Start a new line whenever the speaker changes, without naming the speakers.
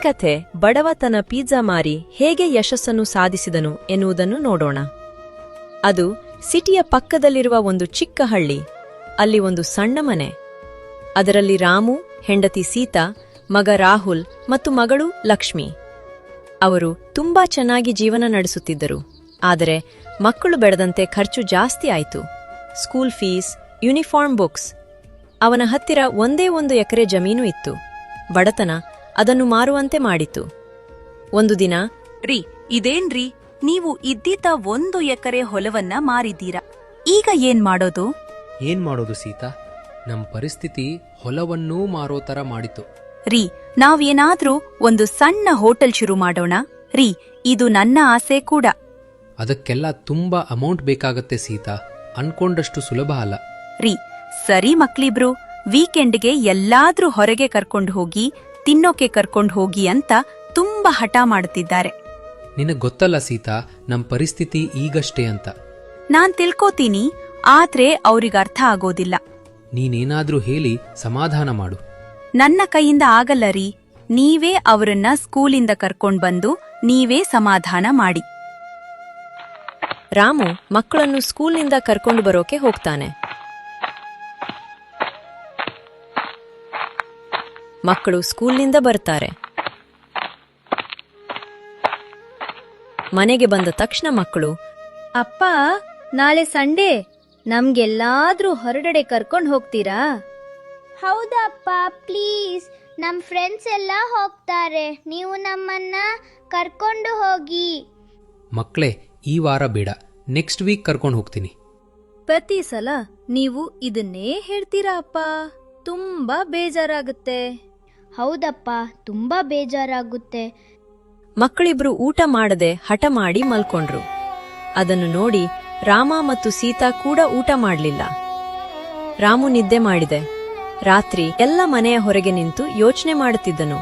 ಕಥೆ ಬಡವ ತನ್ನ ಪಿಜ್ಜಾ ಮಾರಿ ಹೇಗೆ ಯಶಸ್ಸನ್ನು ಸಾಧಿಸಿದನು ಎನ್ನುವುದನ್ನು ನೋಡೋಣ. ಅದು ಸಿಟಿಯ ಪಕ್ಕದಲ್ಲಿರುವ ಒಂದು ಚಿಕ್ಕ ಹಳ್ಳಿ. ಅಲ್ಲಿ ಒಂದು ಸಣ್ಣ ಮನೆ. ಅದರಲ್ಲಿ ರಾಮು, ಹೆಂಡತಿ ಸೀತಾ, ಮಗ ರಾಹುಲ್ ಮತ್ತು ಮಗಳು ಲಕ್ಷ್ಮಿ. ಅವರು ತುಂಬಾ ಚೆನ್ನಾಗಿ ಜೀವನ ನಡೆಸುತ್ತಿದ್ದರು. ಆದರೆ ಮಕ್ಕಳು ಬೆಳೆದಂತೆ ಖರ್ಚು ಜಾಸ್ತಿ ಆಯಿತು. School fees, uniform, books. ಅವನ ಹತ್ತಿರ ಒಂದೇ 1 ಎಕರೆ ಜಮೀನು ಇತ್ತು. ಬಡತನ ಅದನ್ನು ಮಾರುವಂತೆ ಮಾಡಿತು. ಒಂದು ದಿನ,
ರೀ ಇದೇನ್ರಿ, ನೀವು ಇದ್ದಿದ್ದ 1 ಎಕರೆ ಹೊಲವನ್ನ ಮಾರಿದ್ದೀರಾ, ಈಗ ಏನ್ ಮಾಡೋದು?
ಸೀತಾ, ನಮ್ ಪರಿಸ್ಥಿತಿ ಹೊಲವನ್ನೂ ಮಾರೋ ತರ ಮಾಡಿತು.
ರೀ, ನಾವೇನಾದ್ರೂ ಒಂದು ಸಣ್ಣ ಹೋಟೆಲ್ ಶುರು ಮಾಡೋಣ ರೀ, ಇದು ನನ್ನ ಆಸೆ ಕೂಡ.
ಅದಕ್ಕೆಲ್ಲ ತುಂಬಾ ಅಮೌಂಟ್ ಬೇಕಾಗತ್ತೆ ಸೀತಾ, ಅನ್ಕೊಂಡಷ್ಟು ಸುಲಭ ಅಲ್ಲ.
ರೀ ಸರಿ ಮಕ್ಳಿಬ್ರು, ವೀಕೆಂಡ್ಗೆ ಎಲ್ಲಾದ್ರೂ ಹೊರಗೆ ಕರ್ಕೊಂಡು ಹೋಗಿ, ತಿನ್ನೋಕೆ ಕರ್ಕೊಂಡು ಹೋಗಿ ಅಂತ ತುಂಬಾ ಹಠ ಮಾಡುತ್ತಿದ್ದಾರೆ.
ನಿನಗ್ ಗೊತ್ತಲ್ಲ ಸೀತಾ, ನಮ್ ಪರಿಸ್ಥಿತಿ ಈಗಷ್ಟೇ ಅಂತ.
ನಾನ್ ತಿಳ್ಕೋತೀನಿ, ಆದ್ರೆ ಅವ್ರಿಗೆ ಅರ್ಥ ಆಗೋದಿಲ್ಲ.
ನೀನೇನಾದ್ರೂ ಹೇಳಿ ಸಮಾಧಾನ ಮಾಡು.
ನನ್ನ ಕೈಯಿಂದ ಆಗಲ್ಲ ರೀ, ನೀವೇ ಅವರನ್ನ ಸ್ಕೂಲಿಂದ ಕರ್ಕೊಂಡ್ ಬಂದು ನೀವೇ ಸಮಾಧಾನ ಮಾಡಿ.
ರಾಮು ಮಕ್ಕಳನ್ನು ಸ್ಕೂಲ್ನಿಂದ ಕರ್ಕೊಂಡು ಬರೋಕೆ ಹೋಗ್ತಾನೆ. ಮಕ್ಕಳು ಸ್ಕೂಲ್ನಿಂದ ಬರ್ತಾರೆ. ಮನೆಗೆ ಬಂದ ತಕ್ಷಣ ಮಕ್ಕಳು,
ಅಪ್ಪ, ನಾಳೆ ಸಂಡೇ, ನಮ್ಗೆಲ್ಲಾದ್ರೂ ಹೊರಗಡೆ ಕರ್ಕೊಂಡು ಹೋಗ್ತೀರಾ?
ಹೌದಪ್ಪ, ಪ್ಲೀಸ್, ನಮ್ ಫ್ರೆಂಡ್ಸ್ ಎಲ್ಲ ಹೋಗ್ತಾರೆ, ನೀವು ನಮ್ಮನ್ನ ಕರ್ಕೊಂಡು ಹೋಗಿ.
ಮಕ್ಳೇ, ಈ ವಾರ ಬೇಡ, ನೆಕ್ಸ್ಟ್ ವೀಕ್ ಕರ್ಕೊಂಡು ಹೋಗ್ತೀನಿ.
ಪ್ರತಿ ಸಲ ನೀವು ಇದನ್ನೇ ಹೇಳ್ತೀರಾ ಅಪ್ಪ, ತುಂಬಾ ಬೇಜಾರಾಗುತ್ತೆ.
ಹೌದಪ್ಪ, ತುಂಬಾ ಬೇಜಾರಾಗುತ್ತೆ.
ಮಕ್ಕಳಿಬ್ರು ಊಟ ಮಾಡದೆ ಹಠ ಮಾಡಿ ಮಲ್ಕೊಂಡ್ರು. ಅದನ್ನು ನೋಡಿ ರಾಮ ಮತ್ತು ಸೀತಾ ಕೂಡ ಊಟ ಮಾಡ್ಲಿಲ್ಲ. ರಾಮು ನಿದ್ದೆ ಮಾಡಿದೆ. ರಾತ್ರಿ ಎಲ್ಲ ಮನೆಯ ಹೊರಗೆ ನಿಂತು ಯೋಚನೆ ಮಾಡುತ್ತಿದ್ದನು.